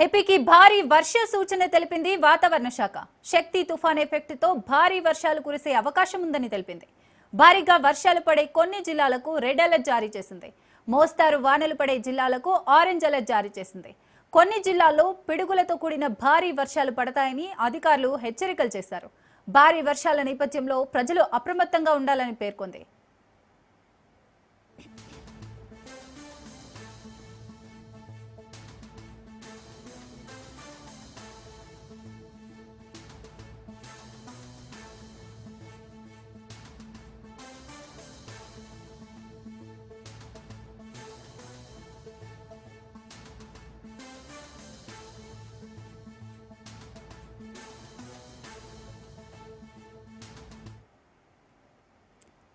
ఏపీకి భారీ వర్ష సూచన తెలిపింది వాతావరణ శాఖ. శక్తి తుఫాన్ ఎఫెక్ట్ తో భారీ వర్షాలు కురిసే అవకాశం ఉందని తెలిపింది. భారీగా వర్షాలు పడే కొన్ని జిల్లాలకు రెడ్ అలర్ట్ జారీ చేసింది. మోస్తారు వానలు పడే జిల్లాలకు ఆరెంజ్ అలర్ట్ జారీ చేసింది. కొన్ని జిల్లాల్లో పిడుగులతో కూడిన భారీ వర్షాలు పడతాయని అధికారులు హెచ్చరికలు చేశారు. భారీ వర్షాల నేపథ్యంలో ప్రజలు అప్రమత్తంగా ఉండాలని పేర్కొంది.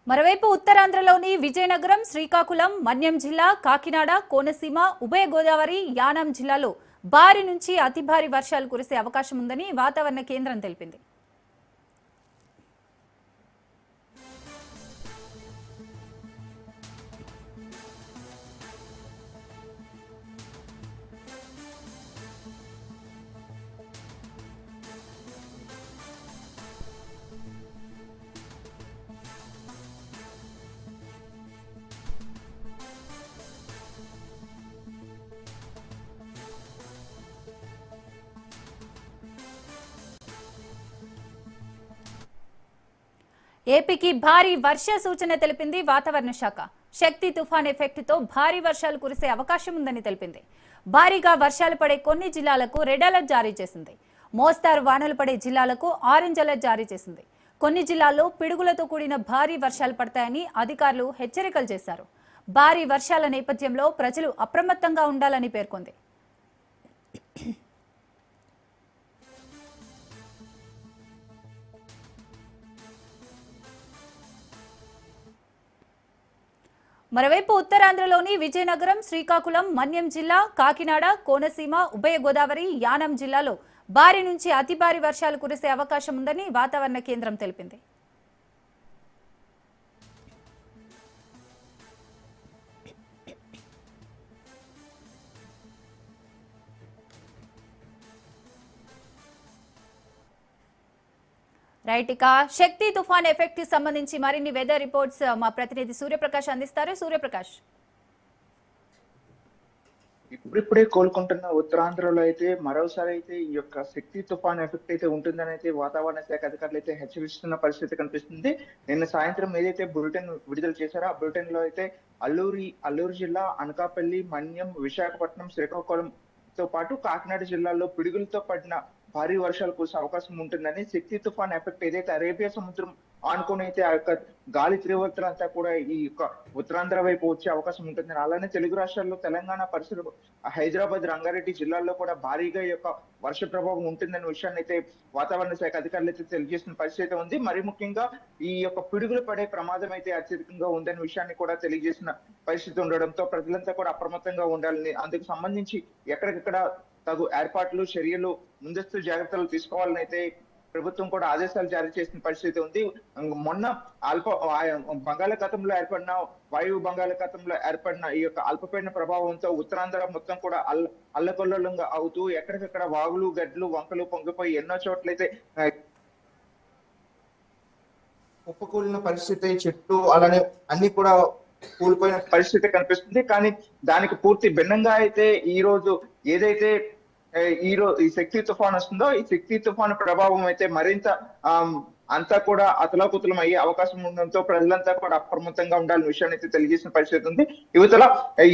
మరోవైపు ఉత్తరాంధ్రలోని విజయనగరం, శ్రీకాకుళం, మన్యం జిల్లా, కాకినాడ, కోనసీమ, ఉభయ గోదావరి, యానాం జిల్లాలో భారీ నుంచి అతి భారీ వర్షాలు కురిసే అవకాశం ఉందని వాతావరణ కేంద్రం తెలిపింది. ఏపీకి భారీ వర్ష సూచన తెలిపింది వాతావరణ శాఖ. శక్తి తుఫాన్ ఎఫెక్ట్ తో భారీ వర్షాలు కురిసే అవకాశం ఉందని తెలిపింది. భారీగా వర్షాలు పడే కొన్ని జిల్లాలకు రెడ్ అలర్ట్ జారీ చేసింది. మోస్తారు వానలు పడే జిల్లాలకు ఆరెంజ్ అలర్ట్ జారీ చేసింది. కొన్ని జిల్లాల్లో పిడుగులతో కూడిన భారీ వర్షాలు పడతాయని అధికారులు హెచ్చరికలు చేశారు. భారీ వర్షాల నేపథ్యంలో ప్రజలు అప్రమత్తంగా ఉండాలని పేర్కొంది. మరోవైపు ఉత్తరాంధ్రలోని విజయనగరం, శ్రీకాకుళం, మన్యం జిల్లా, కాకినాడ, కోనసీమ, ఉభయ గోదావరి, యానాం జిల్లాలో భారీ నుంచి అతి భారీ వర్షాలు కురిసే అవకాశం ఉందని వాతావరణ కేంద్రం తెలిపింది. రైట్, ఇక శక్తి తుఫాన్ ఎఫెక్ట్ కి సంబంధించి మరిన్ని వెదర్ రిపోర్ట్స్ మా ప్రతినిధి సూర్యప్రకాష్ అందిస్తారు. సూర్యప్రకాష్, ఇప్పుడిప్పుడే కోలుకుంటున్న ఉత్తరాంధ్రలో అయితే మరోసారి అయితే ఈ యొక్క శక్తి తుఫాన్ ఎఫెక్ట్ అయితే ఉంటుందని అయితే వాతావరణ శాఖ అధికారులు అయితే హెచ్చరిస్తున్న పరిస్థితి కనిపిస్తుంది. నిన్న సాయంత్రం ఏదైతే బులెటిన్ విడుదల చేశారో ఆ బులెటిన్ లో అయితే అల్లూరు జిల్లా, అనకాపల్లి, మన్యం, విశాఖపట్నం, శ్రీకాకుళంతో పాటు కాకినాడ జిల్లాల్లో పిడుగులతో పడిన భారీ వర్షాలు కురిసే అవకాశం ఉంటుందని, శక్తి తుఫాన్ ఎఫెక్ట్ ఏదైతే అరేబియా సముద్రం ఆనుకుని అయితే ఆ యొక్క గాలి తీవ్రతలంతా కూడా ఈ యొక్క ఉత్తరాంధ్ర వైపు వచ్చే అవకాశం ఉంటుందని, అలానే తెలుగు రాష్ట్రాల్లో తెలంగాణ పరిసర హైదరాబాద్, రంగారెడ్డి జిల్లాల్లో కూడా భారీగా ఈ యొక్క వర్ష ప్రభావం ఉంటుందనే విషయాన్ని అయితే వాతావరణ శాఖ అధికారులు అయితే తెలియజేస్తున్న పరిస్థితి ఉంది. మరి ముఖ్యంగా ఈ యొక్క పిడుగులు పడే ప్రమాదం అయితే అత్యధికంగా ఉందనే విషయాన్ని కూడా తెలియజేసిన పరిస్థితి ఉండడంతో ప్రజలంతా కూడా అప్రమత్తంగా ఉండాలని, అందుకు సంబంధించి ఎక్కడికక్కడ తగు ఏర్పాట్లు, చర్యలు, ముందస్తు జాగ్రత్తలు తీసుకోవాలని అయితే ప్రభుత్వం కూడా ఆదేశాలు జారీ చేసిన పరిస్థితి ఉంది. మొన్న వాయు బంగాళాఖాతంలో ఏర్పడిన ఈ యొక్క అల్పపీడన ప్రభావంతో ఉత్తరాంధ్ర మొత్తం కూడా అల్లకొల్లంగా అవుతూ ఎక్కడికక్కడ వాగులు, గడ్లు, వంకలు పొంగిపోయి ఎన్నో చోట్లయితే కుప్పకూలిన పరిస్థితి, చెట్లు అలానే అన్ని కూడా కూలిపోయిన పరిస్థితి కనిపిస్తుంది. కానీ దానికి పూర్తి భిన్నంగా అయితే ఈ రోజు ఏదైతే ఈ శక్తి తుఫాన్ వస్తుందో ఈ శక్తి తుఫాను ప్రభావం అయితే మరింత అంతా కూడా అతలాకుతలం అయ్యే అవకాశం ఉండడంతో ప్రజలంతా కూడా అప్రమత్తంగా ఉండాలని విషయాన్ని అయితే తెలియజేసిన పరిస్థితి ఉంది. యువతల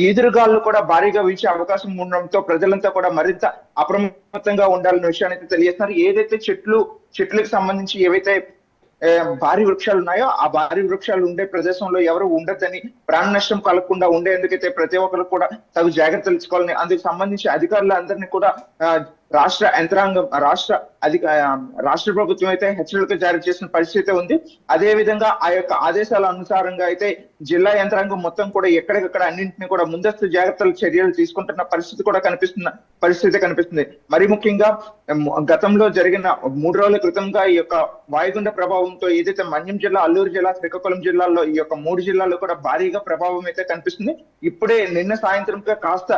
ఈదురుగాలు కూడా భారీగా వీచే అవకాశం ఉండడంతో ప్రజలంతా కూడా మరింత అప్రమత్తంగా ఉండాలనే విషయాన్ని అయితే తెలియజేస్తున్నారు. ఏదైతే చెట్లకు సంబంధించి ఏవైతే భారీ వృక్షాలు ఉన్నాయో ఆ భారీ వృక్షాలు ఉండే ప్రదేశంలో ఎవరు ఉండొద్దని, ప్రాణ నష్టం కలగకుండా ఉండేందుకైతే ప్రతి ఒక్కరు కూడా తగు జాగ్రత్తలు తీసుకోవాలని, అందుకు సంబంధించి అధికారులందరినీ కూడా రాష్ట్ర యంత్రాంగం, రాష్ట్ర ప్రభుత్వం అయితే హెచ్చరిక జారీ చేసిన పరిస్థితి ఉంది. అదే విధంగా ఆ యొక్క ఆదేశాల అనుసారంగా అయితే జిల్లా యంత్రాంగం మొత్తం కూడా ఎక్కడికక్కడ అన్నింటినీ కూడా ముందస్తు జాగ్రత్తలు, చర్యలు తీసుకుంటున్న పరిస్థితి కూడా కనిపిస్తుంది. మరి ముఖ్యంగా గతంలో జరిగిన 3 రోజుల క్రితంగా ఈ యొక్క వాయుగుండ ప్రభావంతో ఏదైతే మన్యం జిల్లా, అల్లూరు జిల్లా, శ్రీకాకుళం జిల్లాల్లో ఈ యొక్క 3 జిల్లాల్లో కూడా భారీగా ప్రభావం అయితే కనిపిస్తుంది. ఇప్పుడే నిన్న సాయంత్రం కాస్త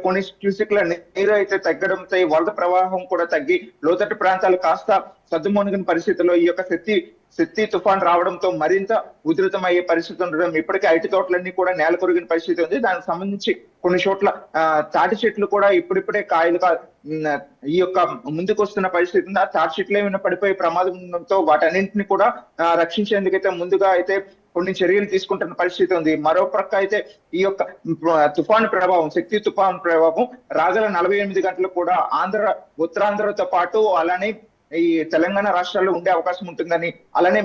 కొన్ని క్యూసిక్ల నీరు అయితే తగ్గడంతో ఈ వరద ప్రవాహం కూడా తగ్గి లోతట్టు ప్రాంతాలు కాస్త సద్దుమణిగిన పరిస్థితుల్లో ఈ యొక్క శక్తి తుఫాన్ రావడంతో మరింత ఉధృతమయ్యే పరిస్థితి ఉండడం, ఇప్పటికే అరటి తోటలన్నీ కూడా నేల కొరిగిన పరిస్థితి ఉంది. దానికి సంబంధించి కొన్ని చోట్ల తాటి చెట్లు కూడా ఇప్పుడిప్పుడే కాయలు ఈ యొక్క ముందుకు వస్తున్న పరిస్థితి ఉంది. ఆ తాటి చెట్లు ఏమైనా పడిపోయే ప్రమాదం ఉండడంతో వాటన్నింటినీ కూడా రక్షించేందుకైతే ముందుగా అయితే కొన్ని చర్యలు తీసుకుంటున్న పరిస్థితి ఉంది. మరో ప్రక్క అయితే ఈ యొక్క తుఫాను ప్రభావం, శక్తి తుఫాను ప్రభావం రాగల 48 గంటలు కూడా ఉత్తరాంధ్రతో పాటు అలానే ఈ తెలంగాణ రాష్ట్రాల్లో ఉండే అవకాశం ఉంటుందని, అలానే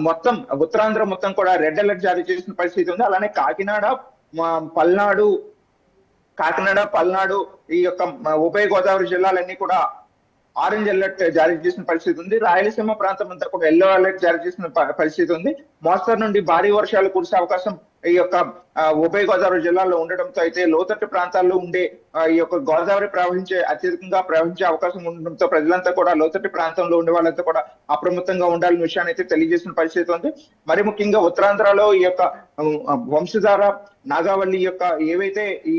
మొత్తం ఉత్తరాంధ్ర మొత్తం కూడా రెడ్ అలర్ట్ జారీ చేసిన పరిస్థితి ఉంది. అలానే పల్నాడు ఈ యొక్క ఉభయ గోదావరి జిల్లాలన్నీ కూడా ఆరెంజ్ అలర్ట్ జారీ చేసిన పరిస్థితి ఉంది. రాయలసీమ ప్రాంతం అంతా కూడా ఎల్లో అలర్ట్ జారీ చేసిన పరిస్థితి ఉంది. మోస్తరు నుండి భారీ వర్షాలు కురిసే అవకాశం ఈ యొక్క ఉభయ గోదావరి జిల్లాలో ఉండడంతో అయితే లోతట్టు ప్రాంతాల్లో ఉండే ఈ యొక్క గోదావరి అత్యధికంగా ప్రవహించే అవకాశం ఉండడంతో ప్రజలంతా కూడా లోతట్టు ప్రాంతంలో ఉండే వాళ్ళంతా కూడా అప్రమత్తంగా ఉండాలనే విషయాన్ని అయితే తెలియజేసిన పరిస్థితి ఉంది. మరి ముఖ్యంగా ఉత్తరాంధ్రలో ఈ యొక్క వంశధార, నాగావళి యొక్క ఏవైతే ఈ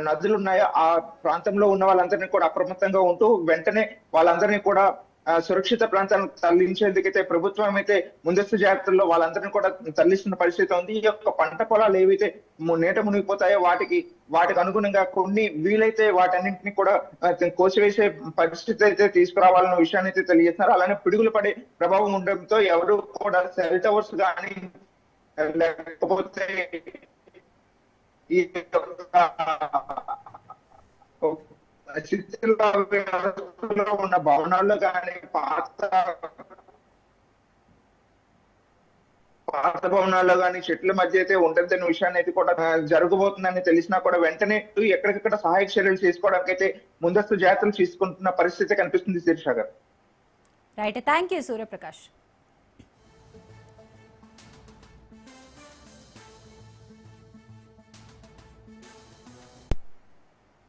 నదులు ఉన్నాయో ఆ ప్రాంతంలో ఉన్న వాళ్ళందరినీ కూడా అప్రమత్తంగా ఉంటూ వెంటనే వాళ్ళందరినీ కూడా సురక్షిత ప్రాంతాలకు తరలించేందుకైతే ప్రభుత్వం అయితే ముందస్తు జాగ్రత్తల్లో వాళ్ళందరినీ కూడా తరలిస్తున్న పరిస్థితి ఉంది. ఈ యొక్క పంట పొలాలు ఏవైతే నీట మునిగిపోతాయో వాటికి అనుగుణంగా కొన్ని వీలైతే వాటన్నింటినీ కూడా కోసివేసే పరిస్థితి అయితే తీసుకురావాలన్న విషయాన్ని అయితే తెలియజేస్తున్నారు. అలానే పిడుగులు పడే ప్రభావం ఉండడంతో ఎవరు కూడా సెల్ టవర్స్ కానీ లేకపోతే ఈ శిథిలావస్థలో ఉన్న భవనాల్లో కానీ పాత భవనాల్లో కానీ చెట్ల మధ్య అయితే ఉండద్దనే విషయాన్ని అయితే కూడా జరగబోతుందని తెలిసినా కూడా వెంటనే ఎక్కడికక్కడ సహాయక చర్యలు చేసుకోవడానికి అయితే ముందస్తు జాగ్రత్తలు తీసుకుంటున్న పరిస్థితి కనిపిస్తుంది శీర్ష గారు. Right, thank you Suryaprakash.